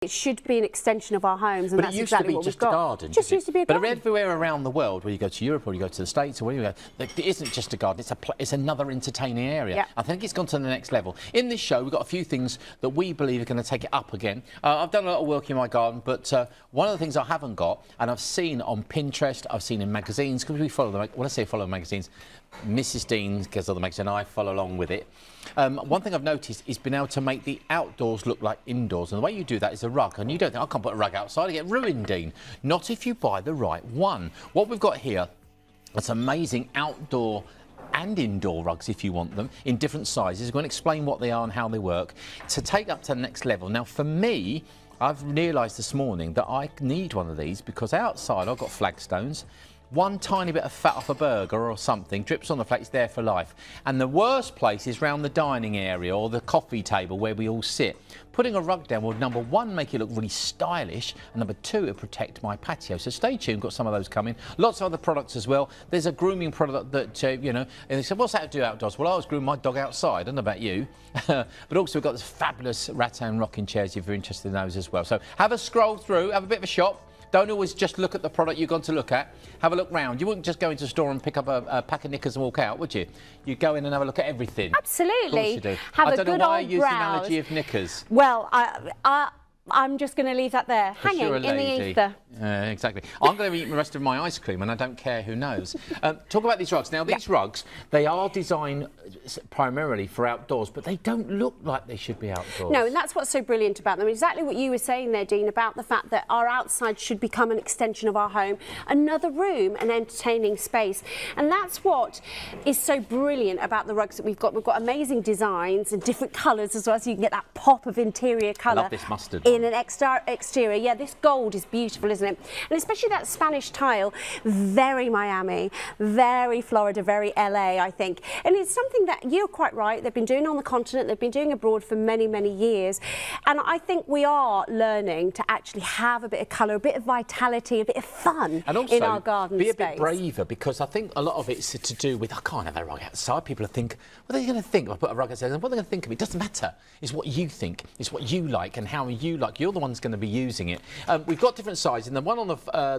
It should be an extension of our homes, and but that's it used exactly to be what just we've got. a garden. Just used to be a garden. But everywhere around the world, where you go to Europe or you go to the States or where you go, it isn't just a garden. It's another entertaining area. Yeah. I think it's gone to the next level. In this show, we've got a few things that we believe are going to take it up again. I've done a lot of work in my garden, but one of the things I haven't got, and I've seen on Pinterest, I've seen in magazines, because we follow them. When I say follow magazines, Mrs. Dean, because of the magazine, I follow along with it. One thing I've noticed is being able to make the outdoors look like indoors, and the way you do that is a rug. And you don't think, I can't put a rug outside, I get ruined, Dean. Not if you buy the right one. What we've got here, it's amazing outdoor and indoor rugs if you want them in different sizes. We're going to explain what they are and how they work to take up to the next level. Now, for me, I've realised this morning that I need one of these because outside I've got flagstones. One tiny bit of fat off a burger or something drips on the flat, it's there for life. And the worst place is round the dining area or the coffee table where we all sit. Putting a rug down will, number one, make it look really stylish, and number two, it'll protect my patio. So stay tuned, got some of those coming. Lots of other products as well. There's a grooming product that, you know, and they said, what's that to do outdoors? Well, I was grooming my dog outside, I don't know about you. But also we've got this fabulous rattan rocking chairs if you're interested in those as well. So have a scroll through, have a bit of a shop. Don't always just look at the product you've gone to look at. Have a look round. You wouldn't just go into a store and pick up a pack of knickers and walk out, would you? You'd go in and have a look at everything. Absolutely. Of course you do. Have I a don't good know why I old use browse. the analogy of knickers. Well, I'm just going to leave that there, hanging You're a in lady. the ether. Exactly. I'm going to eat the rest of my ice cream, and I don't care who knows. Talk about these rugs. Now, these rugs, they are designed primarily for outdoors, but they don't look like they should be outdoors. No, and that's what's so brilliant about them. Exactly what you were saying there, Dean, about the fact that our outside should become an extension of our home, another room, an entertaining space. And that's what is so brilliant about the rugs that we've got. We've got amazing designs and different colours as well, so you can get that pop of interior colour. I love this mustard in an exterior. Yeah, this gold is beautiful, isn't it? And especially that Spanish tile, very Miami, very Florida, very LA, I think. And it's something that you're quite right, they've been doing on the continent, they've been doing abroad for many, many years. And I think we are learning to actually have a bit of colour, a bit of vitality, a bit of fun and also in our garden be a space. bit braver, because I think a lot of it's to do with, I can't have a rug outside. People think, what are they going to think if I put a rug outside? What are they going to think of me? It doesn't matter. It's what you think. It's what you like and how you like. You're the one's going to be using it. We've got different sizes, and the one on the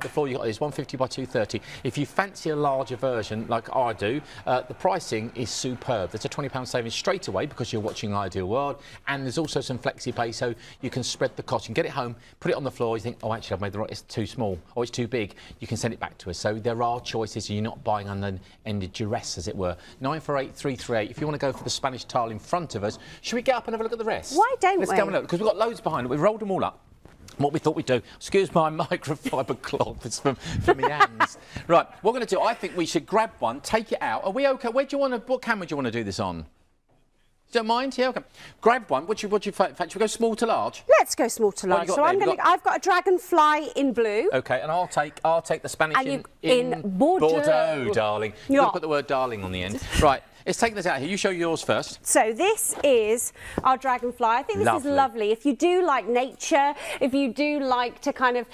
floor you got is 150 by 230. If you fancy a larger version, like I do, the pricing is superb. There's a £20 saving straight away because you're watching Ideal World, and there's also some flexi pay, so you can spread the cost. You can get it home, put it on the floor. You think, oh, actually, I've made the right. It's too small, or it's too big. You can send it back to us. So there are choices. You're not buying under ended duress, as it were. 948338. If you want to go for the Spanish tile in front of us, should we get up and have a look at the rest? Why don't we? Let's go and look, because we've got loads behind it. We've rolled them all up. What we thought we'd do. Excuse my microfiber cloth. It's from my hands. Right, what we're going to do, I think we should grab one, take it out. Are we OK? Where do you want to, what camera do you want to do this on? Don't mind? Yeah, OK. Grab one. What do you fancy? Should we go small to large? Let's go small to large. So I've got a dragonfly in blue. OK, and I'll take the Spanish in Bordeaux. Bordeaux, darling. You've got to put the word darling on the end. Right. Let's take this out here. You show yours first. So this is our dragonfly. I think this is lovely. If you do like nature, if you do like to kind of,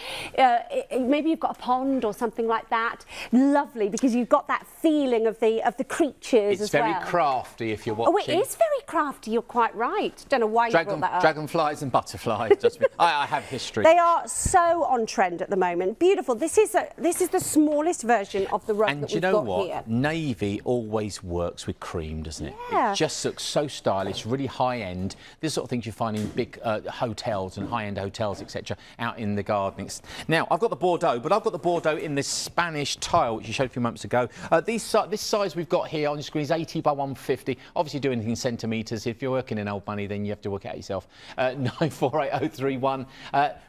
maybe you've got a pond or something like that, lovely, because you've got that feeling of the creatures as well. It's very crafty if you're watching. Oh, it is very crafty. You're quite right. Don't know why you brought that up. Dragonflies and butterflies. I have history. They are so on trend at the moment. Beautiful. This is the smallest version of the rug that we've got here. And you know what? Navy always works with cream, doesn't it? Yeah. It just looks so stylish, really high-end. This sort of things you find in big hotels and high-end hotels, etc., out in the garden. Now, I've got the Bordeaux, but I've got the Bordeaux in this Spanish tile, which you showed a few moments ago. This size we've got here on the screen is 80 by 150. Obviously, doing anything in centimetres. If you're working in old money, then you have to work it out yourself. 948031.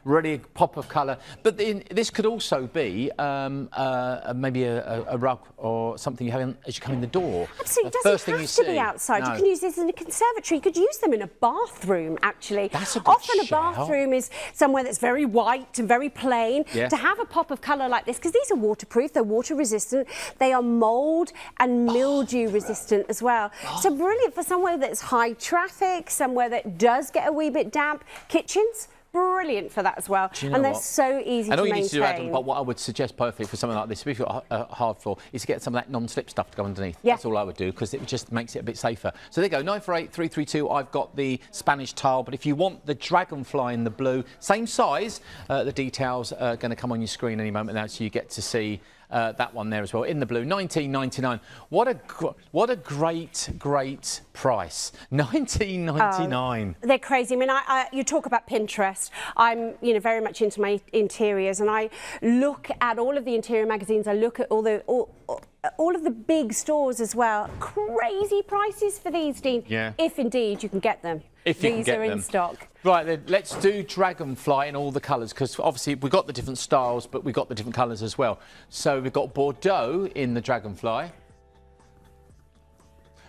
Really pop of colour. But this could also be maybe a rug or something you have as you come in the door. Absolutely. It doesn't have to be outside. No. You can use this in a conservatory. You could use them in a bathroom, actually. That's a good Often a bathroom is somewhere that's very white and very plain. Yeah. To have a pop of colour like this, because these are waterproof, they're water resistant, they are mould and mildew resistant as well. So brilliant for somewhere that's high traffic, somewhere that does get a wee bit damp. Kitchens, brilliant for that as well. You know and they're what? so easy and to all you maintain. need to do, Adam, but what I would suggest perfectly for something like this, if you've got a hard floor, is to get some of that non-slip stuff to go underneath. Yeah. That's all I would do, because it just makes it a bit safer. So there you go, 948332. I've got the Spanish tile, but if you want the dragonfly in the blue, same size, the details are going to come on your screen any moment now, so you get to see that one there as well in the blue. $19.99. What a great price. $19.99. They're crazy. I mean, you talk about Pinterest. I'm, very much into my interiors, and I look at all of the interior magazines. I look at all of the big stores as well. Crazy prices for these, Dean. Yeah. If indeed you can get them. If you can get them. These are in stock. Right then, let's do dragonfly in all the colours, because obviously we've got the different styles, but we've got the different colours as well. So we've got Bordeaux in the dragonfly.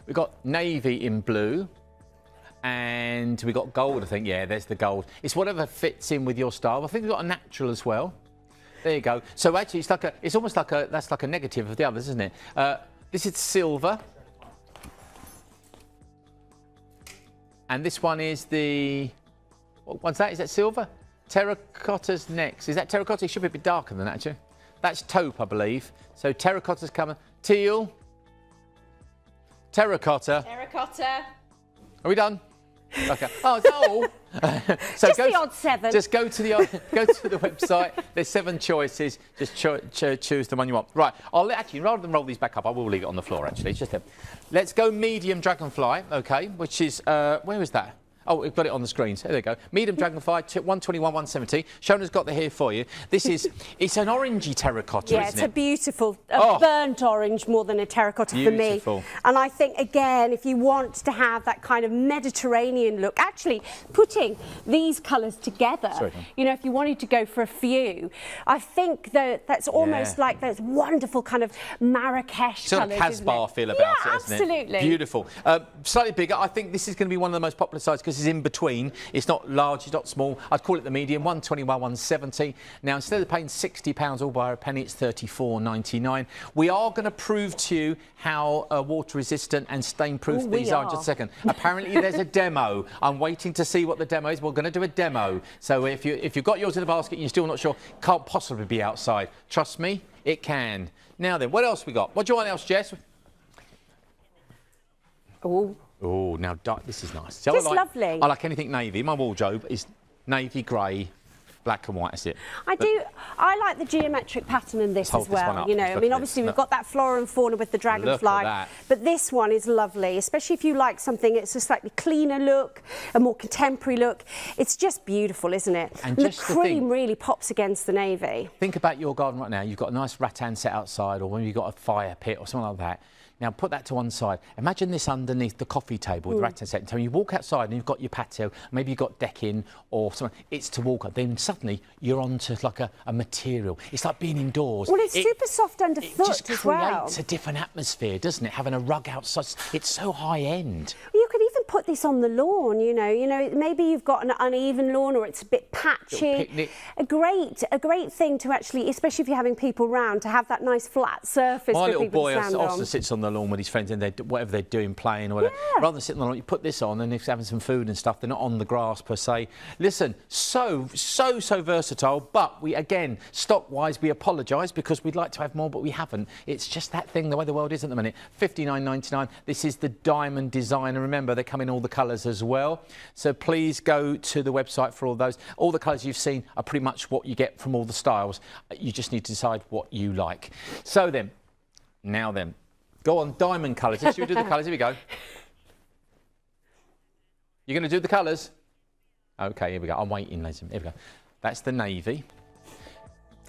We've got navy in blue. And we've got gold, I think. Yeah, there's the gold. It's whatever fits in with your style. I think we've got a natural as well. There you go. So actually, it's almost like that's like a negative of the others, isn't it? This is silver. And this one is the, what one's that? Is that silver? Terracotta's next. Is that terracotta? It should be a bit darker than that, actually. That's taupe, I believe. So terracotta's coming. Teal. Terracotta. Terracotta. Are we done? Okay. Oh, is that all? So just the odd 7. Just go to the website. There's 7 choices. Just choose the one you want. Right. Actually, rather than roll these back up, I will leave it on the floor. Actually, it's just them. Let's go medium dragonfly. Okay, which is where is that? Oh, we've got it on the screen. So there you go. Medium dragonfly, 121, 170. Shona's got the here for you. This is, it's an orangey terracotta, yeah, isn't it's it? a beautiful, burnt orange more than a terracotta Beautiful. for me. And I think, again, if you want to have that kind of Mediterranean look, actually putting these colours together, if you wanted to go for a few, I think that that's almost like those wonderful kind of Marrakesh sort colours, of Casbah feel about it, isn't it? Absolutely. Beautiful. Slightly bigger. I think this is going to be one of the most popular sizes because it's in between. It's not large, it's not small. I'd call it the medium, 121, 170. Now, instead of paying £60 all by a penny, it's $34.99. We are going to prove to you how water resistant and stain proof these are in just a second. Apparently, there's a demo. I'm waiting to see what the demo is. We're going to do a demo. So if you've got yours in the basket and you're still not sure, can't possibly be outside. Trust me, it can. Now then, what else we got? What do you want else, Jess? Oh, now this is nice. See, Just lovely. I like anything navy. My wardrobe is navy, grey, black and white. That's it. I like the geometric pattern in this as well. Up. I mean, obviously we've got that flora and fauna with the dragonfly, but this one is lovely, especially if you like something. It's a slightly cleaner look, a more contemporary look. It's just beautiful, isn't it? And the cream really pops against the navy. Think about your garden right now. You've got a nice rattan set outside, or when you've got a fire pit or something like that. Now, put that to one side. Imagine this underneath the coffee table with the rattan set. So you walk outside and you've got your patio, maybe you've got decking or something. It's to walk up. Then suddenly you're onto like a material. It's like being indoors. Well, it's super soft underfoot as well. It just creates a different atmosphere, doesn't it? Having a rug outside. It's so high-end. You could even put this on the lawn, you know, maybe you've got an uneven lawn or it's a bit patchy. A great thing to actually, especially if you're having people round, to have that nice flat surface for people to stand on. My little boy often sits on the lawn with his friends and whatever they're doing, playing or whatever. Rather than sitting on the lawn, you put this on, and if they're having some food and stuff, they're not on the grass per se. Listen, so versatile, but we, again, stock-wise, we apologise because we'd like to have more, but we haven't. It's just that thing, the way the world is at the minute. $59.99. This is the diamond design, and remember, they come in all the colours as well. So please go to the website for all those. All the colours you've seen are pretty much what you get from all the styles. You just need to decide what you like. So then, now then, go on, diamond colours. Should we do the colours? Here we go. You're going to do the colours? OK, here we go. I'm waiting, ladies. Here we go. That's the navy.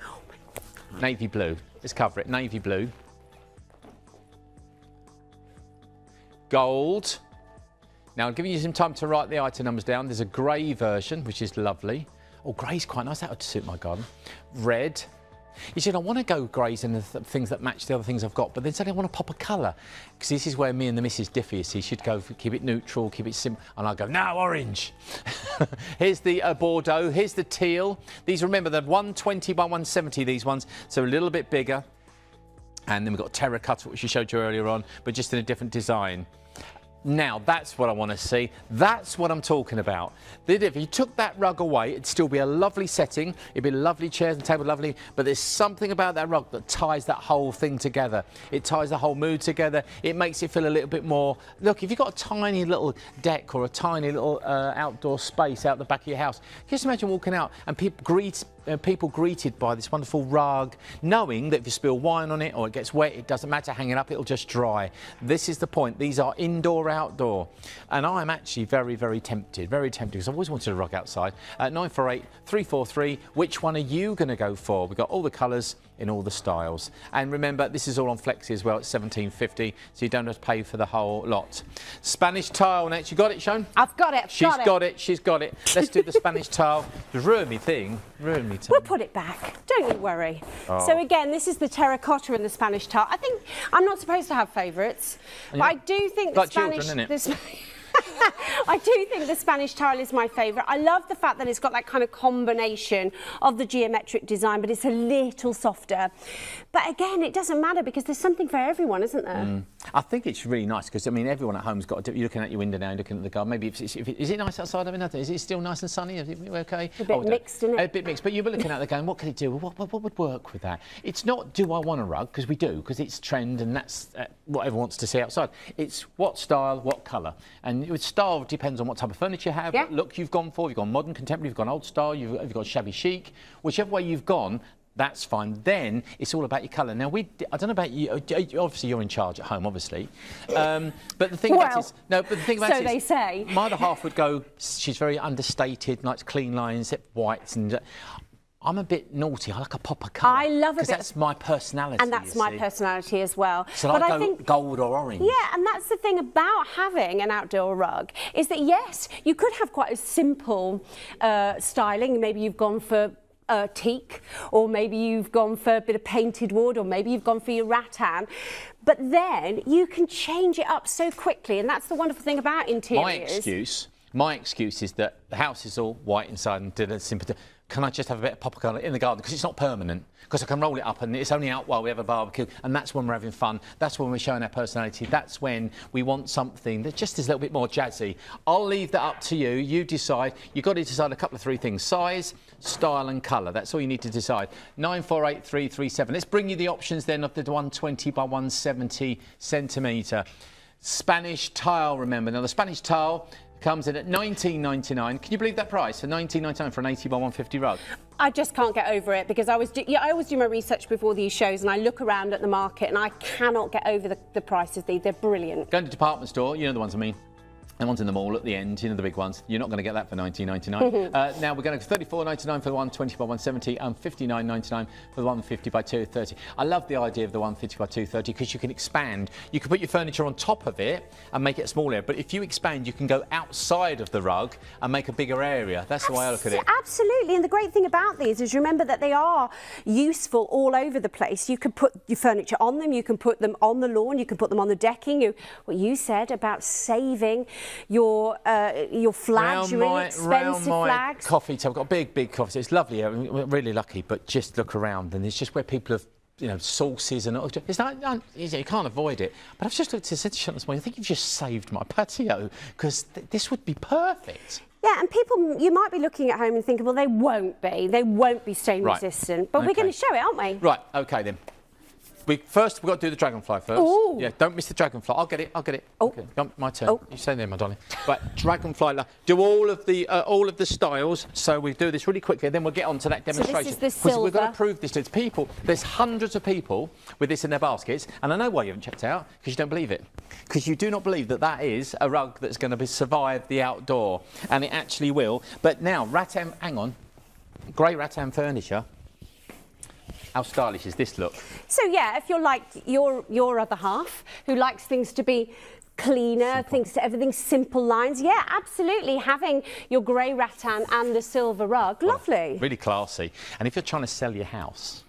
Oh my. Navy blue. Let's cover it. Navy blue. Gold. Now, I'm giving you some time to write the item numbers down. There's a grey version, which is lovely. Oh, grey's quite nice. That would suit my garden. Red. You see, I want to go greys and the things that match the other things I've got, but then suddenly I want to pop a colour. Because this is where me and the missus differ, you see. She'd go, keep it neutral, keep it simple. And I'll go, no, orange. Here's the Bordeaux. Here's the teal. These, remember, they're 120 by 170, these ones. So a little bit bigger. And then we've got terracotta, which we showed you earlier on, but just in a different design. Now, that's what I want to see. That's what I'm talking about. That if you took that rug away, it'd still be a lovely setting. It'd be lovely chairs and table, lovely. But there's something about that rug that ties that whole thing together. It ties the whole mood together. It makes it feel a little bit more... Look, if you've got a tiny little deck or a tiny little outdoor space out the back of your house, just imagine walking out and people greeted by this wonderful rug, knowing that if you spill wine on it or it gets wet, it doesn't matter, hang it up, it'll just dry. This is the point. These are indoor, outdoor. And I'm actually very, very tempted, because I've always wanted a rug outside. At 948 343, which one are you going to go for? We've got all the colours in all the styles. And remember, this is all on Flexi as well. It's $17.50, so you don't have to pay for the whole lot. Spanish tile next. You got it, Shona? I've got it. She's got it. She's got it. Let's do the Spanish tile. The ruin me thing. Ruin me. We'll put it back. Don't you worry. Oh. So again, this is the terracotta and the Spanish tile. I think I'm not supposed to have favourites, but I do think the Spanish. Children, isn't it? I do think the Spanish tile is my favourite. I love the fact that it's got that kind of combination of the geometric design, but it's a little softer. But again, it doesn't matter because there's something for everyone, isn't there? I think it's really nice because, I mean, everyone at home's got you're looking out your window now, you're looking at the garden. Maybe is it nice outside? I mean, is it still nice and sunny? Is it okay? A bit mixed, isn't it? A bit mixed, but you'll be looking out there going, what could it do? What would work with that? It's not, do I want a rug? Because we do, because it's trend and that's what everyone wants to see outside. It's what style, what colour. And with style depends on what type of furniture you have, what look you've gone for. You've gone modern, contemporary, you've gone old style, you've got shabby chic. Whichever way you've gone, that's fine. Then it's all about your colour. Now, I don't know about you. Obviously, you're in charge at home, obviously. But the thing about it is, no. But the thing about so it is, they say. My other half would go. She's very understated, likes clean lines, whites, and I'm a bit naughty. I like a pop of colour. I love a bit. That's my personality. And that's my personality as well. So but I think gold or orange. Yeah, and that's the thing about having an outdoor rug is that yes, you could have quite a simple styling. Maybe you've gone for teak, or maybe you've gone for a bit of painted wood, or maybe you've gone for your rattan, but then you can change it up so quickly, and that's the wonderful thing about interiors. My excuse is that the house is all white inside and did a simple. Can I just have a bit of pop of colour in the garden? Because it's not permanent. Because I can roll it up and it's only out while we have a barbecue. And that's when we're having fun. That's when we're showing our personality. That's when we want something that just is a little bit more jazzy. I'll leave that up to you. You decide. You've got to decide a couple of three things. Size, style and colour. That's all you need to decide. 948337. Let's bring you the options then of the 120 by 170 centimetre. Spanish tile, remember. Now, the Spanish tile comes in at $19.99. Can you believe that price for $19.99 for an 80 by 150 rug? I just can't get over it because I always do my research before these shows and I look around at the market and I cannot get over the prices. They're brilliant. Going to the department store, you know the ones I mean. The ones in the mall at the end, you know, the big ones. You're not going to get that for $19.99. Now we're going to $34.99 for the 120 by 170 and $59.99 for the 150 by 230. I love the idea of the 150 by 230 because you can expand. You can put your furniture on top of it and make it a small area. But if you expand, you can go outside of the rug and make a bigger area. That's the way I look at it. Absolutely. And the great thing about these is remember that they are useful all over the place. You can put your furniture on them. You can put them on the lawn. You can put them on the decking. What you said about saving your flags, your inexpensive flags. Coffee table. I've got a big coffee table. It's lovely. We're really lucky, but just look around and it's just where people have, you know, sauces and it's not, you can't avoid it. But I've just looked at Shona this morning. I think you've just saved my patio because this would be perfect. Yeah, and people, you might be looking at home and thinking, well, they won't be stain resistant. But we're going to show it, aren't we? Right. Okay then. First, we've got to do the dragonfly first. Ooh. Yeah, don't miss the dragonfly. I'll get it. Oh. Okay. My turn. Oh. You stay there, my darling. Right, dragonfly. Do all of the styles. So we do this really quickly, and then we'll get on to that demonstration. So this is the silver. We've got to prove this to people. There's hundreds of people with this in their baskets, and I know why you haven't checked it out, because you don't believe it. Because you do not believe that that is a rug that's going to survive the outdoor, and it actually will. But now, rattan, hang on, grey rattan furniture. How stylish is this look? So yeah, if you're like your other half who likes things to be cleaner, everything's simple lines, yeah, absolutely. Having your grey rattan and the silver rug, lovely. Really classy. And if you're trying to sell your house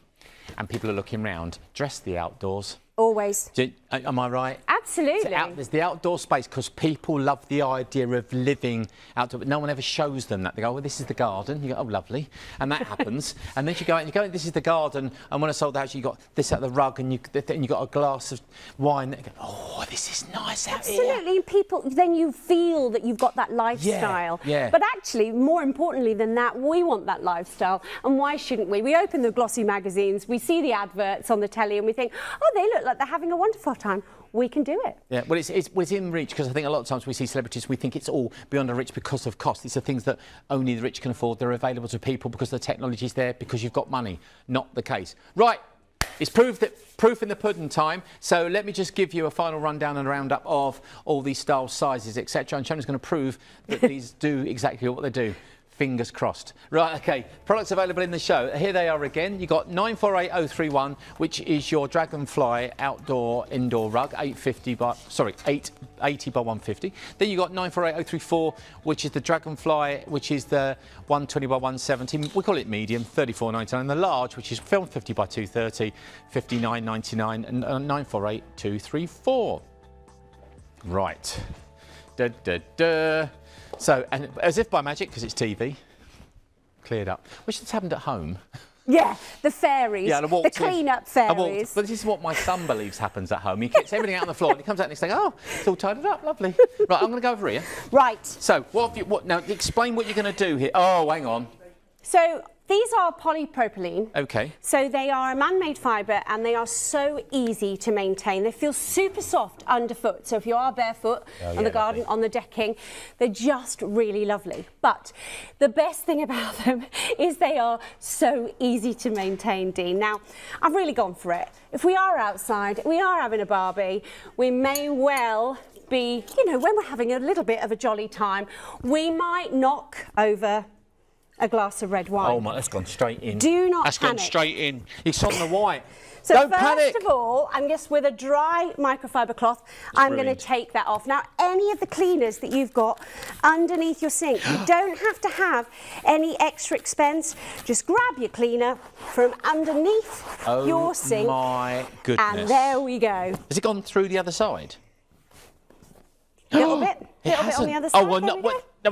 and people are looking round, dress the outdoors. Always. Am I right? Absolutely. Absolutely. There's the outdoor space because people love the idea of living outdoor, but no one ever shows them that. They go, well, this is the garden. You go, oh, lovely. And that happens. And then you go out and you go, this is the garden. And when I sold the house, you got this out the rug and you got a glass of wine. And you go, oh, this is nice out here. Absolutely. And people, then you feel that you've got that lifestyle. Yeah. But actually, more importantly than that, we want that lifestyle. And why shouldn't we? We open the glossy magazines, we see the adverts on the telly and we think, oh, they look like they're having a wonderful time. We can do it. Yeah, well, it's in reach because I think a lot of times we see celebrities, we think it's all beyond our reach because of cost. These are things that only the rich can afford. They're available to people because the technology's there, because you've got money. Not the case. Right. It's proof in the pudding time. So let me just give you a final rundown and roundup of all these styles, sizes, etc. And Shona's going to prove that these do exactly what they do. Fingers crossed. Right, OK, products available in the show. Here they are again. You've got 948031, which is your Dragonfly indoor rug, 880 by 150. Then you've got 948034, which is the Dragonfly, which is the 120 by 170. We call it medium, 34.99. And the large, which is 50 by 230, 59.99, and 948234. Right. So, and as if by magic, because it's TV, cleared up. Wish this happened at home. Yeah, the fairies, yeah, the clean-up fairies. But this is what my son believes happens at home. He gets everything out on the floor and he comes out and he's like, oh, it's all tidied up, lovely. Right, I'm going to go over here. Right. So, now explain what you're going to do here. Oh, hang on. So, these are polypropylene. OK. So they are a man-made fibre and they are so easy to maintain. They feel super soft underfoot. So if you are barefoot on the garden, on the decking, they're just really lovely. But the best thing about them is they are so easy to maintain, Dean. Now, I've really gone for it. If we are outside, we are having a barbie, we may well be, you know, when we're having a little bit of a jolly time, we might knock over a glass of red wine. Oh my, that's gone straight in. Do not That's panic. Gone straight in. It's on the white. So Don't first panic. of all, I'm just with a dry microfiber cloth, I'm going to take that off. Now, any of the cleaners that you've got underneath your sink, you don't have to have any extra expense. Just grab your cleaner from underneath your sink. Oh my goodness. And there we go. Has it gone through the other side? A little bit. A little bit on the other side. Oh, well, no,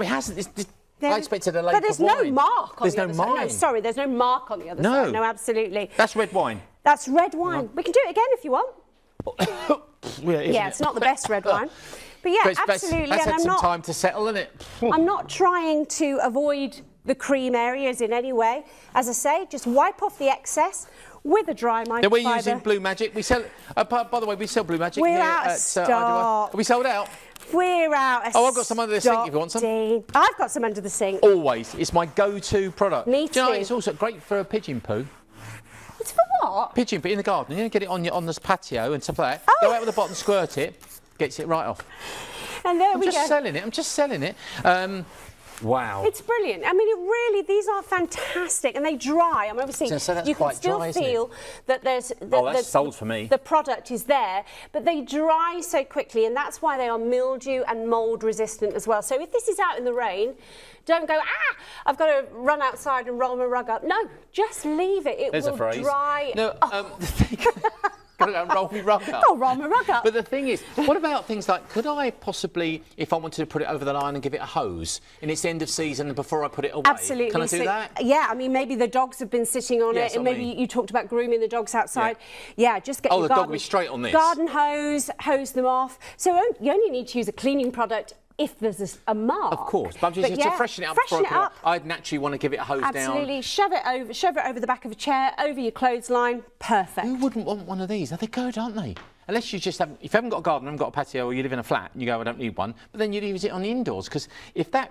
it hasn't. I expected a lake But there's of wine. no mark on there's the no other side. No, sorry, there's no mark on the other side. No, absolutely. That's red wine. That's red wine. We can do it again if you want. Yeah, it's not the best red wine. But yeah, absolutely. That's had some time to settle, isn't it? I'm not trying to avoid the cream areas in any way. As I say, just wipe off the excess with a dry microfiber. Now we're using Blue Magic. We sell. By the way, we sell Blue Magic. We're here out of at, stock. Are we sold out? We're out of Oh, I've got some under the sink if you want some. Dean. I've got some under the sink. Always. It's my go-to product. Me Do you know, too. it's also great for a pigeon poo. It's for what? Pigeon poo in the garden. You know, get it on this patio and stuff like that. Oh. Go out with the bottom, squirt it, gets it right off. And there we go. I'm just selling it. Wow. It's brilliant. I mean, these are fantastic, and they dry. I mean, obviously, so that's you can quite still dry, isn't feel that there's that's sold for me. The product is there, but they dry so quickly, and that's why they are mildew and mold resistant as well. So if this is out in the rain, don't go, I've got to run outside and roll my rug up. No, just leave it. It will dry. No, the thing. Got to go and roll my rug up. Oh, roll my rug up. But the thing is, what about things like, could I possibly, if I wanted to put it over the line and give it a hose in its end of season before I put it away? Absolutely. Can I do that? Yeah, I mean, maybe the dogs have been sitting on it, and maybe you talked about grooming the dogs outside. Yeah, just get your the dog will be straight on this. Garden hose them off. So you only need to use a cleaning product if there's a mark. Of course, but just to freshen it up before I put it up, I'd naturally want to give it a hose down. Absolutely, shove it over the back of a chair, over your clothesline, perfect. Who wouldn't want one of these? They're good, aren't they? Unless you just haven't, if you haven't got a garden, haven't got a patio, or you live in a flat, and you go, I don't need one, but then you'd use it on the indoors, because if that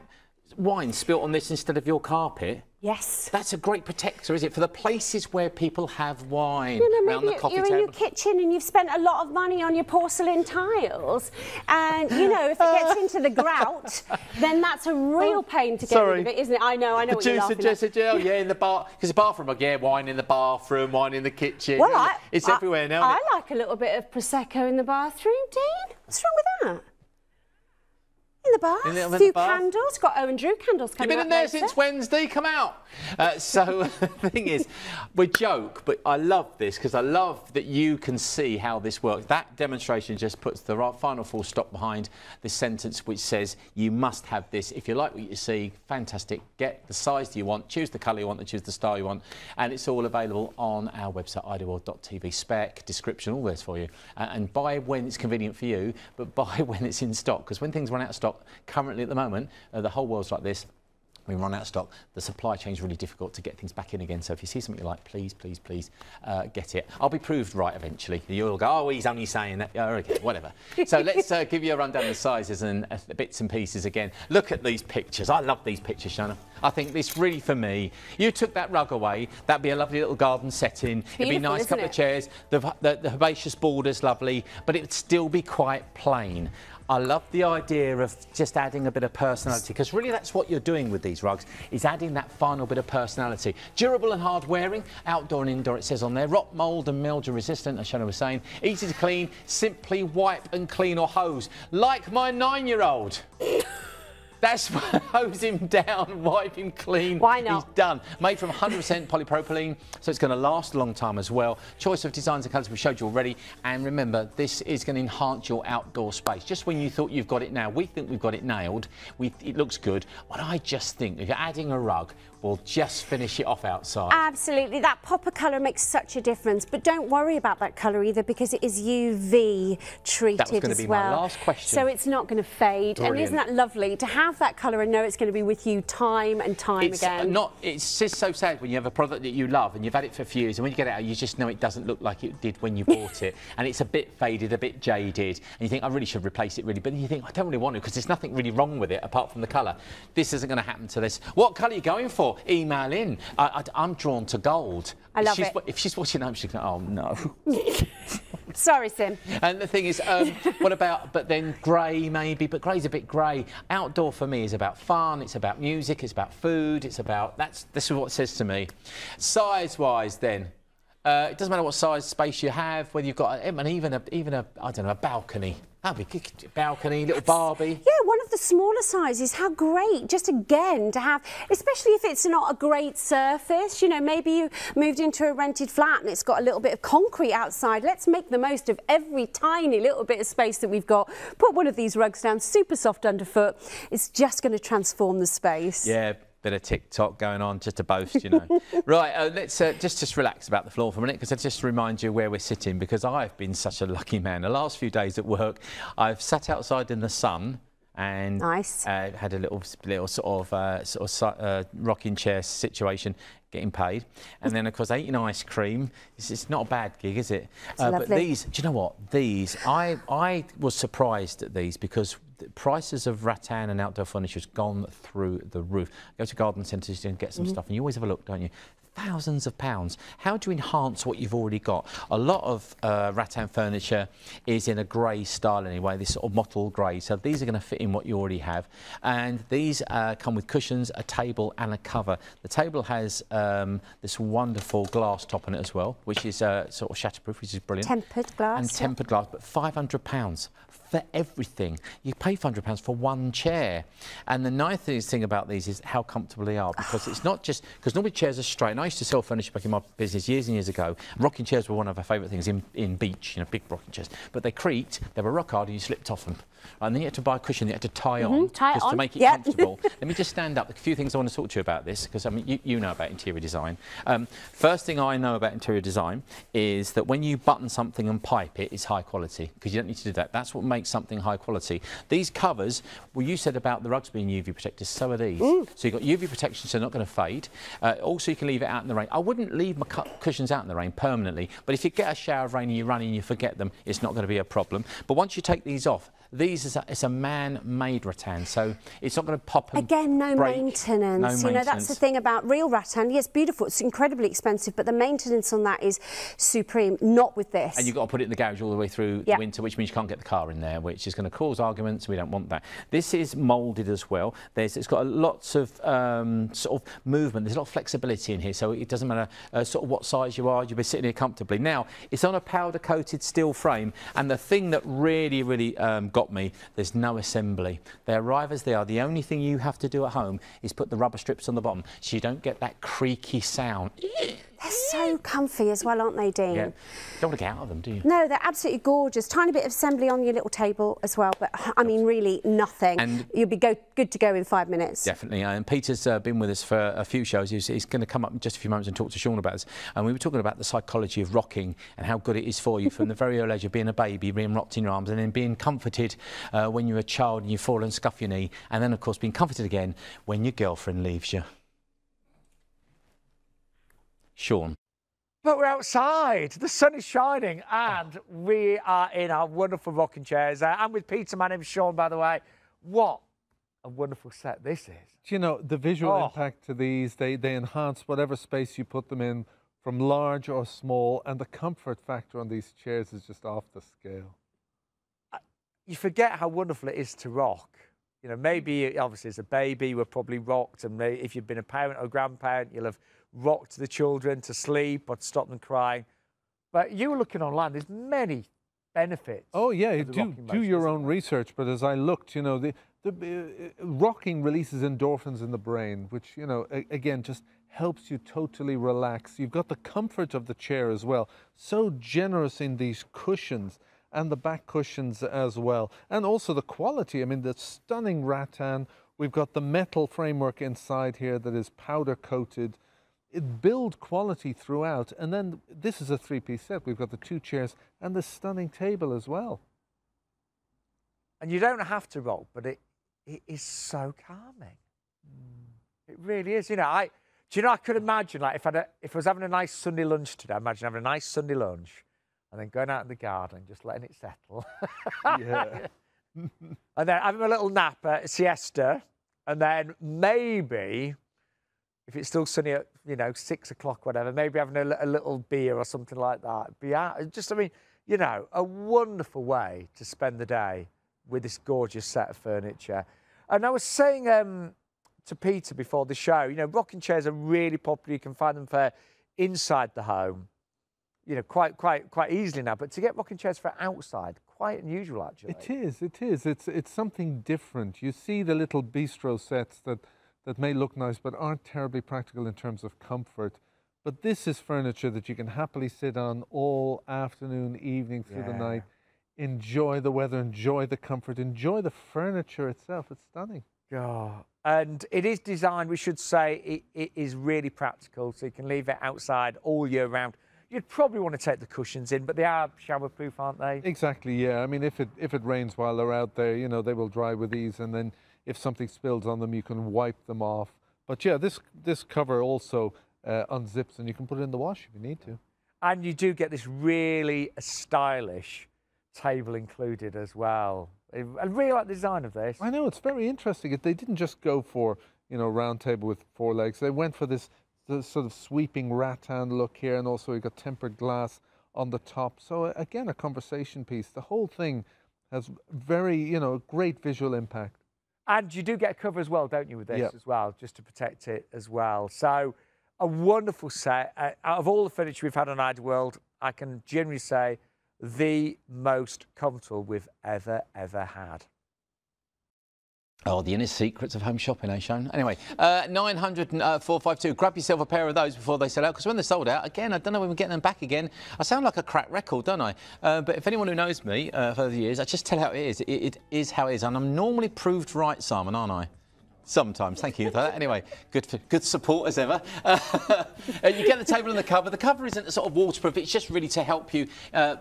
wine spilt on this instead of your carpet, yes, that's a great protector, is it, for the places where people have wine, around the coffee table. You're in your kitchen and you've spent a lot of money on your porcelain tiles, and you know, if it gets into the grout, then that's a real pain to get rid of it, isn't it? I know what you're laughing at. Yeah, in the bar, because the bathroom, wine in the bathroom, wine in the kitchen. Well, it's everywhere now. I like a little bit of prosecco in the bathroom, Dean. What's wrong with that? In the bath, a few candles, got Owen Drew candles coming up. You've been in there since Wednesday, come out. So the thing is, we joke, but I love this because I love that you can see how this works. That demonstration just puts the final full stop behind this sentence which says you must have this. If you like what you see, fantastic. Get the size you want, choose the colour you want, and choose the style you want. And it's all available on our website, ideaworld.tv. Spec, description, all this for you. And buy when it's convenient for you, but buy when it's in stock, because when things run out of stock, currently at the moment, the whole world's like this. We run out of stock. The supply chain is really difficult to get things back in again. So if you see something you like, please, please, please get it. I'll be proved right eventually. You'll go, oh, he's only saying that. Oh, okay, whatever. So let's give you a rundown of the sizes and bits and pieces again. Look at these pictures. I love these pictures, Shona. I think this really, for me, you took that rug away. That'd be a lovely little garden setting. It'd be a nice couple of chairs. The herbaceous border's lovely, but it'd still be quite plain. I love the idea of just adding a bit of personality, because really that's what you're doing with these rugs, is adding that final bit of personality. Durable and hard wearing, outdoor and indoor, it says on there. Rot, mould and mildew resistant, as Shona was saying. Easy to clean, simply wipe and clean or hose. Like my 9-year-old. That's hose him down, wipe him clean. Why not? He's done. Made from 100% polypropylene, so it's going to last a long time as well. Choice of designs and colours we showed you already. And remember, this is going to enhance your outdoor space. Just when you thought you've got it now, we think we've got it nailed. It looks good. But I just think if you're adding a rug, we'll just finish it off outside. Absolutely. That pop of colour makes such a difference. But don't worry about that colour either, because it is UV treated as well. That was going to be my last question. So it's not going to fade. Brilliant. And isn't that lovely to have that colour and know it's going to be with you time and time again? It's just so sad when you have a product that you love and you've had it for a few years, and when you get it out, you just know it doesn't look like it did when you bought it. And it's a bit faded, a bit jaded. And you think, I really should replace it, really. But then you think, I don't really want to, because there's nothing really wrong with it apart from the colour. This isn't going to happen to this. What colour are you going for? Email in. I'm drawn to gold. I love it. If she's watching home, she's going, oh no. Sorry, Sim. And the thing is, what about, but then grey maybe, but grey's a bit grey. Outdoor for me is about fun, it's about music, it's about food, it's about, this is what it says to me. Size-wise then, it doesn't matter what size space you have, whether you've got even a I don't know, a balcony. That'd be good. Balcony, little Barbie. Yeah, one of the smaller sizes. How great, just again, to have, especially if it's not a great surface. You know, maybe you moved into a rented flat and it's got a little bit of concrete outside. Let's make the most of every tiny little bit of space that we've got. Put one of these rugs down, super soft underfoot. It's just going to transform the space. Yeah. Bit of TikTok going on, just to boast, you know. Right, let's just relax about the floor for a minute, because I just remind you where we're sitting, because I've been such a lucky man. The last few days at work, I've sat outside in the sun and nice. Had a little sort of rocking chair situation, getting paid, and then of course eating ice cream. It's not a bad gig, is it? But these, do you know what? These, I was surprised at these, because the prices of rattan and outdoor furniture has gone through the roof. Go to garden centres and get some stuff, and you always have a look, don't you? Thousands of pounds. How do you enhance what you've already got? A lot of rattan furniture is in a grey style anyway, this sort of mottled grey. So these are going to fit in what you already have. And these come with cushions, a table and a cover. The table has this wonderful glass top on it as well, which is sort of shatterproof, which is brilliant. Tempered glass. And tempered glass, but £500 for everything. You pay £500 for one chair. And the nice thing about these is how comfortable they are, because it's not just, because normally chairs are straight. And I used to sell furniture back in my business years and years ago. Rocking chairs were one of our favourite things in beach, you know, big rocking chairs. But they creaked, they were rock hard, and you slipped off them. And then you had to buy a cushion that you had to tie on, just to make it comfortable. Let me just stand up. A few things I want to talk to you about this, because I mean, you know about interior design. First thing I know about interior design is that when you button something and pipe it, it's high quality, because you don't need to do that. That's what makes something high quality. These covers, well, you said about the rugs being UV protectors, so are these. So you've got UV protection, so they're not going to fade. Also, you can leave it out in the rain. I wouldn't leave my cushions out in the rain permanently, but if you get a shower of rain and you run and you forget them, it's not going to be a problem. But once you take these off, it's a man-made rattan, so it's not going to pop and again, no break. maintenance. No you know, maintenance. that's the thing about real rattan. Yes, beautiful, it's incredibly expensive, but the maintenance on that is supreme, not with this. And you've got to put it in the garage all the way through the winter, which means you can't get the car in there, which is going to cause arguments. We don't want that. This is moulded as well. It's got lots of sort of movement. There's a lot of flexibility in here, so it doesn't matter sort of what size you are, you'll be sitting here comfortably. Now, it's on a powder-coated steel frame, and the thing that really got got me. There's no assembly. They arrive as they are. The only thing you have to do at home is put the rubber strips on the bottom so you don't get that creaky sound. They're so comfy as well, aren't they, Dean? Yeah. Don't want to get out of them, do you? No, they're absolutely gorgeous. Tiny bit of assembly on your little table as well, but I mean, really nothing. And you'll be good to go in 5 minutes. Definitely. And Peter's been with us for a few shows. He's going to come up in just a few moments and talk to Shona about this. And we were talking about the psychology of rocking and how good it is for you from the very early age of being a baby, being rocked in your arms, and then being comforted when you're a child and you fall and scuff your knee, and then, of course, being comforted again when your girlfriend leaves you. Sean. But we're outside, the sun is shining, and we are in our wonderful rocking chairs. I'm with Peter, my name's Sean, by the way. What a wonderful set this is. Do you know, the visual impact to these, they enhance whatever space you put them in, from large or small, and the comfort factor on these chairs is just off the scale. You forget how wonderful it is to rock. You know, maybe, obviously, as a baby, you were probably rocked, and maybe if you've been a parent or a grandparent, you'll have rocked the children to sleep or to stop them crying. But you were looking online, there's many benefits. Oh yeah, do your own research. But as I looked, you know, the rocking releases endorphins in the brain, which, you know, again, just helps you totally relax. You've got the comfort of the chair as well. So generous in these cushions and the back cushions as well. And also the quality, I mean, the stunning rattan. We've got the metal framework inside here that is powder coated. It build quality throughout, and then this is a three-piece set. We've got the 2 chairs and the stunning table as well. And you don't have to rock, but it is so calming. It really is. You know, I could imagine, like, if I was having a nice Sunday lunch today, imagine having a nice Sunday lunch and then going out in the garden and just letting it settle. Yeah. And then having a little nap, siesta, and then maybe, if it's still sunny at, you know, 6 o'clock, whatever, maybe having a little beer or something like that. Be out. Just, I mean, you know, a wonderful way to spend the day with this gorgeous set of furniture. And I was saying to Peter before the show, you know, rocking chairs are really popular. You can find them for inside the home, you know, quite easily now. But to get rocking chairs for outside, quite unusual, actually. It is. It is. It's something different. You see the little bistro sets that may look nice but aren't terribly practical in terms of comfort. But this is furniture that you can happily sit on all afternoon, evening, through the night. Enjoy the weather, enjoy the comfort, enjoy the furniture itself. It's stunning. Oh, and it is designed, we should say, it is really practical, so you can leave it outside all year round. You'd probably want to take the cushions in, but they are shower-proof, aren't they? Exactly, yeah. I mean, if it rains while they're out there, you know, they will dry with ease, and then if something spills on them, you can wipe them off. But yeah, this cover also unzips, and you can put it in the wash if you need to. And you do get this really stylish table included as well. I really like the design of this. I know, it's very interesting. They didn't just go for, you know, round table with 4 legs. They went for this sort of sweeping rattan look here, and also you got tempered glass on the top. So again, a conversation piece. The whole thing has very, you know, great visual impact. And you do get a cover as well, don't you, with this as well, just to protect it as well. So a wonderful set. Out of all the furniture we've had on Ideal World, I can generally say the most comfortable we've ever had. Oh, the inner secrets of home shopping, eh, Shona? Anyway, 900-452. Grab yourself a pair of those before they sell out, because when they're sold out, again, I don't know when we're getting them back again. I sound like a cracked record, don't I? But if anyone who knows me for the years, I just tell how it is. It is how it is. And I'm normally proved right, Simon, aren't I? Sometimes. Thank you for that. Anyway, good support as ever. You get the table and the cover. The cover isn't sort of waterproof. It's just really to help you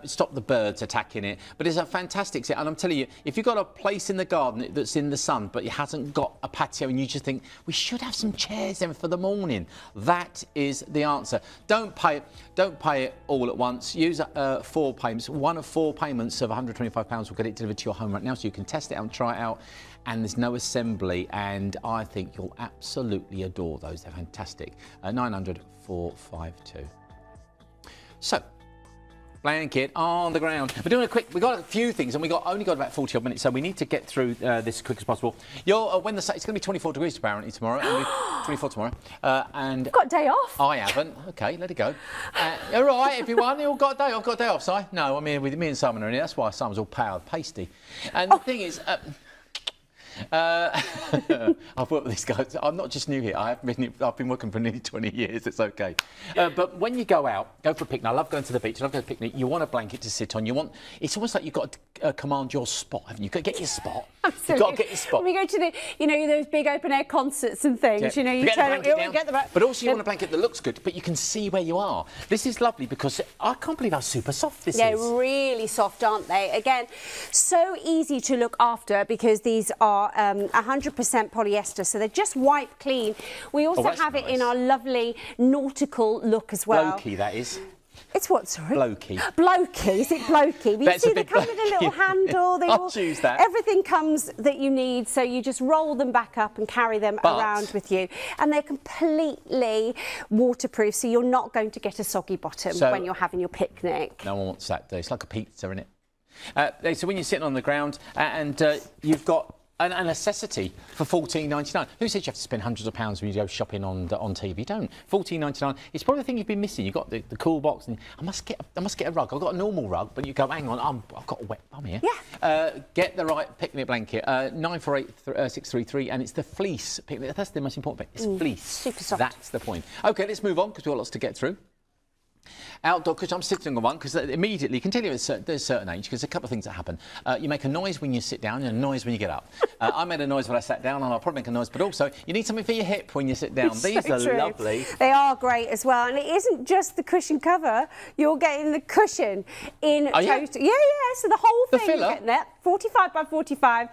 stop the birds attacking it. But it's a fantastic set. And I'm telling you, if you've got a place in the garden that's in the sun, but it hasn't got a patio, and you just think, we should have some chairs in for the morning, that is the answer. Don't pay it all at once. Use 4 payments. One of 4 payments of £125 will get it delivered to your home right now, so you can test it out and try it out. And there's no assembly, and I think you'll absolutely adore those. They're fantastic. 900-452. So, blanket on the ground. We're doing we've got a few things, and we've only got about 40 odd minutes, so we need to get through this as quick as possible. It's going to be 24 degrees apparently tomorrow. It'll be 24 tomorrow. And you've got a day off. I haven't. Okay, let it go. All right, everyone, you all got a day off. Got a day off, Si? No, I'm here with me and Simon are in here. That's why Simon's all pale, pasty. And the thing is. I've worked with these guys. I'm not just new here. I've been working for nearly 20 years. It's okay. But when you go out, go for a picnic. I love going to the beach. I love going to a picnic. You want a blanket to sit on. It's almost like you've got to command your spot, haven't you? You've got to get your spot. Absolutely. You've got to get your spot. When we go to those big open-air concerts and things, Yeah. you turn it, you get the But also you want a blanket that looks good, but you can see where you are. This is lovely because I can't believe how super soft this is. They're really soft, aren't they? Again, so easy to look after because these are 100% polyester, so they're just wipe clean. We also have it in our lovely nautical look as well. Blokey, that is. It's what, sorry? Blokey. Blokey, is it blokey? You see, they come with a little handle. I'll choose that. Everything comes that you need, so you just roll them back up and carry them around with you. And they're completely waterproof, so you're not going to get a soggy bottom when you're having your picnic. No one wants that, it's like a pizza, isn't it? So when you're sitting on the ground and you've got a necessity for $14.99. Who says you have to spend hundreds of pounds when you go shopping on TV? Don't. $14.99. It's probably the thing you've been missing. You've got the cool box, and I must get a rug. I've got a normal rug, but you go, hang on, I've got a wet bum here. Yeah. Get the right picnic blanket. 948633, and it's the fleece picnic. That's the most important bit. It's fleece. Super soft. That's the point. OK, let's move on because we've got lots to get through. Outdoor cushion, I'm sitting on one because immediately, you can tell you there's a certain age because there's a couple of things that happen. You make a noise when you sit down and a noise when you get up. I made a noise when I sat down and I'll probably make a noise, but also you need something for your hip when you sit down. These are lovely. They are great as well, and it isn't just the cushion cover. You're getting the cushion in total. Yeah, so the whole thing. The filler. You're getting that 45 by 45,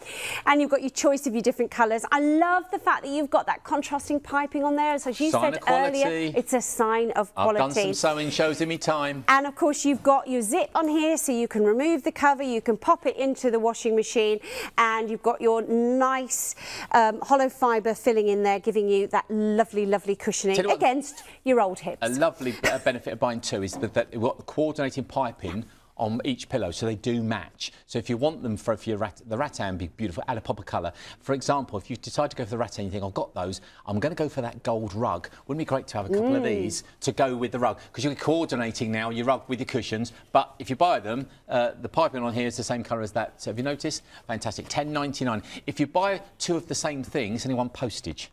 and you've got your choice of your different colours. I love the fact that you've got that contrasting piping on there. So as you said earlier, it's a sign of quality. I've done some sewing shows in my time. And of course you've got your zip on here, so you can remove the cover, you can pop it into the washing machine, and you've got your nice hollow fibre filling in there, giving you that lovely cushioning against your old hips. A lovely benefit of buying two is that you've got the coordinating piping on each pillow, so they do match. So if you want them for the rattan be beautiful, add a pop of colour. For example, if you decide to go for the rattan, you think, I've got those, I'm going to go for that gold rug. Wouldn't it be great to have a couple of these to go with the rug? Because you're coordinating now your rug with your cushions, but if you buy them, the piping on here is the same colour as that. So have you noticed? Fantastic, $10.99. If you buy two of the same thing, it's only one postage.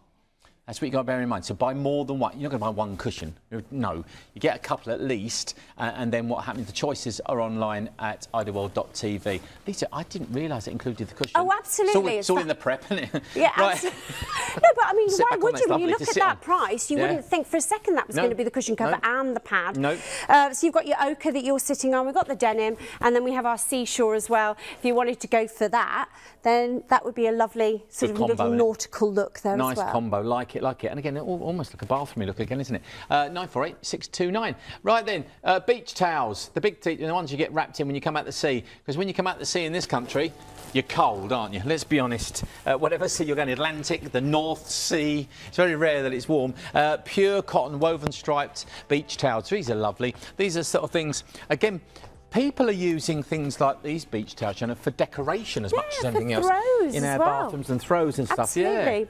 That's what you've got to bear in mind. So buy more than one. You're not going to buy one cushion. No. You get a couple at least, and then what happens, the choices are online at ideaworld.tv. Lisa, I didn't realise it included the cushion. Oh, absolutely. It's all in the prep, isn't it? Yeah, right. Absolutely. No, but I mean, why would you? When you look at that price, you wouldn't think for a second that was going to be the cushion cover and the pad. No. So you've got your ochre that you're sitting on, we've got the denim, and then we have our seashore as well. If you wanted to go for that, then that would be a lovely sort of little nautical look there as well. Nice combo, like it. And again, almost like a bathroomy look again, isn't it? 948629. Right then, beach towels, the big the ones you get wrapped in when you come out the sea. Because when you come out the sea in this country, you're cold, aren't you? Let's be honest. Whatever sea you're going, Atlantic, the North Sea, it's very rare that it's warm. Pure cotton, woven striped beach towels. These are lovely. These are sort of things, again, people are using things like these beach towels, Shona, for decoration as much as anything else. In our bathrooms and throws and stuff. Absolutely. Yeah.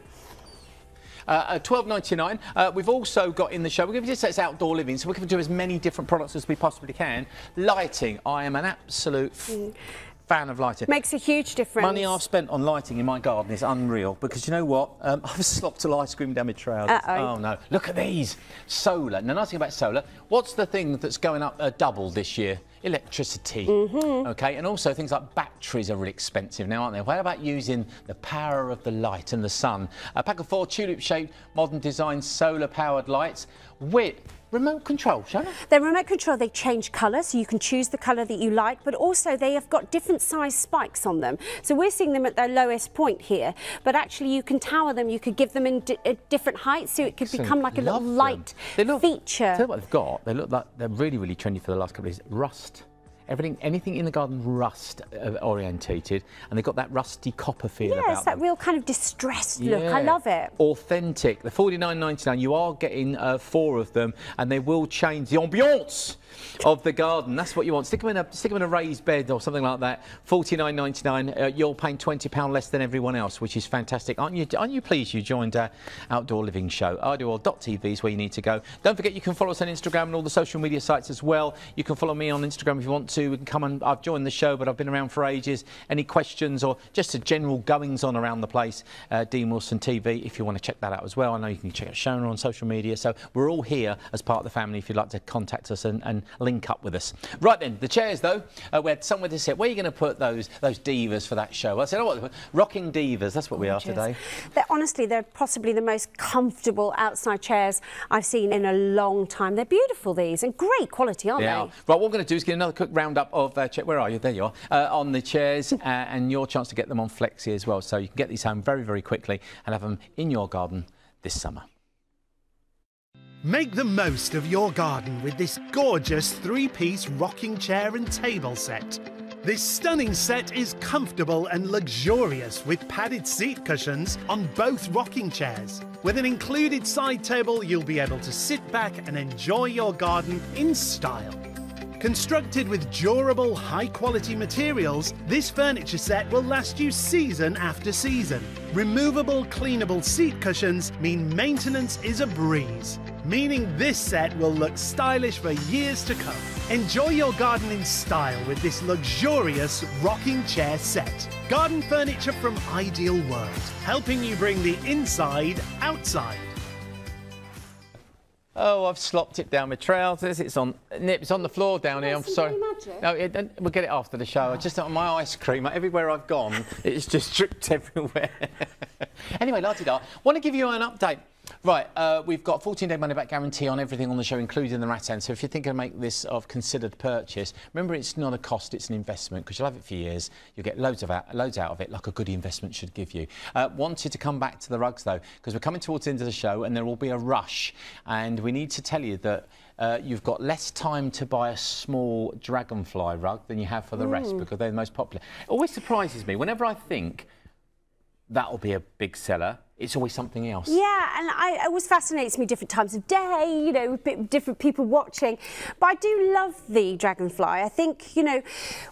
$12.99. We've also got in the show, we're going to just say it's outdoor living, so we're going to do as many different products as we possibly can. Lighting. I am an absolute fan of lighting. Makes a huge difference. Money I've spent on lighting in my garden is unreal because you know what? I've slopped a ice cream down my trousers. Oh no, look at these. Solar. Now, nice thing about solar, what's the thing that's going up double this year? Electricity. OK, and also things like batteries are really expensive now, aren't they? What about using the power of the light and the sun? A pack of 4 tulip-shaped, modern design solar-powered lights with remote control, Shona? They're remote control. They change colour, so you can choose the colour that you like, but also they have got different size spikes on them. So we're seeing them at their lowest point here, but actually you can tower them, you could give them in different heights, so it could become like a little light feature. Tell you what they've got. They look like they're really, really trendy for the last couple of years. Rust anything in the garden rust orientated, and they've got that rusty copper feel about them. Yeah, it's that real kind of distressed look. I love it. Authentic. The $49.99, you are getting 4 of them, and they will change the ambiance of the garden. That's what you want. Stick them in a raised bed or something like that. $49.99. You're paying £20 less than everyone else, which is fantastic. Aren't you pleased you joined our Outdoor Living show? Ideal.tv is where you need to go. Don't forget you can follow us on Instagram and all the social media sites as well. You can follow me on Instagram if you want to. We can come and I've joined the show, but I've been around for ages. Any questions or just a general goings on around the place, Dean Wilson TV, if you want to check that out as well. I know you can check out Shona on social media. So we're all here as part of the family if you'd like to contact us and link up with us. Right then, the chairs though, we had somewhere to sit. Where are you going to put those divas for that show? I said, oh, what, rocking divas, that's what we are today. Honestly, they're possibly the most comfortable outside chairs I've seen in a long time. They're beautiful, these, and great quality, aren't they? Right, what we're going to do is get another quick roundup of where are you? There you are, on the chairs, and your chance to get them on Flexi as well. So you can get these home very, very quickly and have them in your garden this summer. Make the most of your garden with this gorgeous 3-piece rocking chair and table set. This stunning set is comfortable and luxurious with padded seat cushions on both rocking chairs. With an included side table, you'll be able to sit back and enjoy your garden in style. Constructed with durable, high-quality materials, this furniture set will last you season after season. Removable, cleanable seat cushions mean maintenance is a breeze, meaning this set will look stylish for years to come. Enjoy your garden in style with this luxurious rocking chair set. Garden furniture from Ideal World, helping you bring the inside outside. Oh, I've slopped it down my trousers. It's on the floor down here. I'm sorry. No, we'll get it after the show. Just on my ice cream, everywhere I've gone, it's just dripped everywhere. Anyway, la-di-da. Want to give you an update. Right, we've got 14-day money-back guarantee on everything on the show, including the rattan. So if you're thinking of making this of considered purchase, remember it's not a cost, it's an investment, because you'll have it for years. You'll get loads out of it, like a good investment should give you. Wanted to come back to the rugs, though, because we're coming towards the end of the show, and there will be a rush. And we need to tell you that you've got less time to buy a small dragonfly rug than you have for the rest, because they're the most popular. It always surprises me. Whenever I think that'll be a big seller, it's always something else. Yeah, and it always fascinates me different times of day, you know, different people watching. But I do love the dragonfly. I think, you know,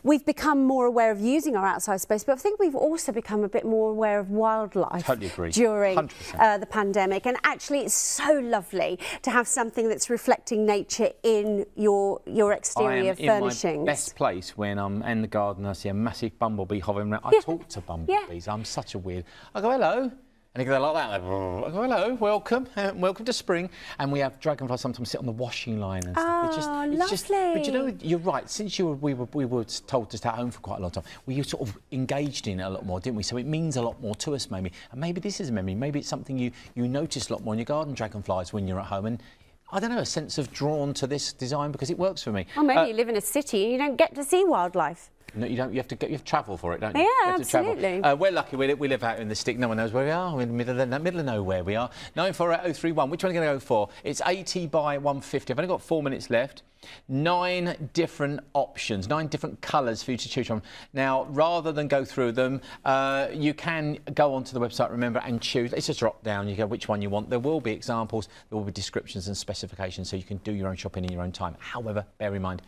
we've become more aware of using our outside space, but I think we've also become a bit more aware of wildlife during the pandemic. And actually, it's so lovely to have something that's reflecting nature in your exterior furnishings. In my best place when I'm in the garden, I see a massive bumblebee hovering around. I talk to bumblebees. I'm such a weird. I go, hello. And they go like that. I go, hello, welcome, welcome to spring. And we have dragonflies sometimes sit on the washing line and stuff. Lovely. But you know, you're right. Since we were told to stay at home for quite a long time, we sort of engaged in it a lot more, didn't we? So it means a lot more to us, maybe. And maybe this is a memory. Maybe it's something you notice a lot more in your garden, dragonflies, when you're at home. And I don't know, a sense of drawn to this design because it works for me. Or maybe you live in a city and you don't get to see wildlife. No, you don't. You have to travel for it, don't you? Yeah, you absolutely. We're lucky. We live out in the stick. No one knows where we are. We're in the middle of nowhere. We are 9480331. Which one are you going to go for? It's 80 by 150. I've only got 4 minutes left. 9 different options, 9 different colours for you to choose from. Now, rather than go through them, you can go onto the website, remember, and choose. It's just drop down. You go which one you want. There will be examples. There will be descriptions and specifications, so you can do your own shopping in your own time. However, bear in mind,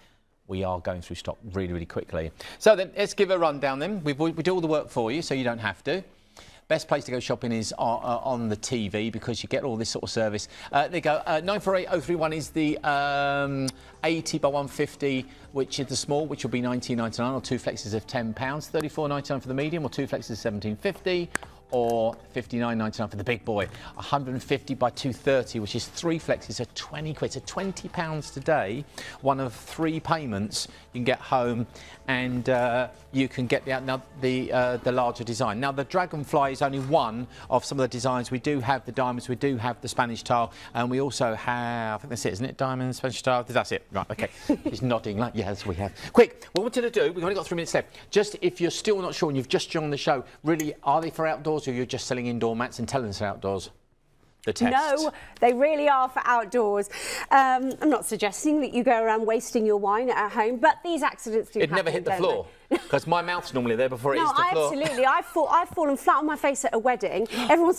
we are going through stock really, really quickly. So then, let's give a rundown then. We do all the work for you, so you don't have to. Best place to go shopping is on the TV because you get all this sort of service. There you go. 948031 is the 80 by 150, which is the small, which will be $19.99, or 2 flexes of £10. $34.99 for the medium, or 2 flexes of $17.50. Or $59.99 for the big boy. 150 by 230, which is 3 flexes of 20 quid. So £20 today, one of 3 payments you can get home, and you can get the larger design. Now the dragonfly is only one of some of the designs. We do have the diamonds, we do have the Spanish tile, and we also have, I think that's it, isn't it? Diamond, Spanish tile. That's it. Right. Okay. He's nodding like yes, we have. Quick. What we wanted to do. We've only got 3 minutes left. Just if you're still not sure and you've just joined the show, really, are they for outdoors? Or you're just selling indoor mats and telling us outdoors? the test. No, they really are for outdoors. I'm not suggesting that you go around wasting your wine at home, but these accidents do happen. It never hit the floor, because my mouth's normally there before it hits the floor. No, absolutely. I've fallen flat on my face at a wedding. Everyone's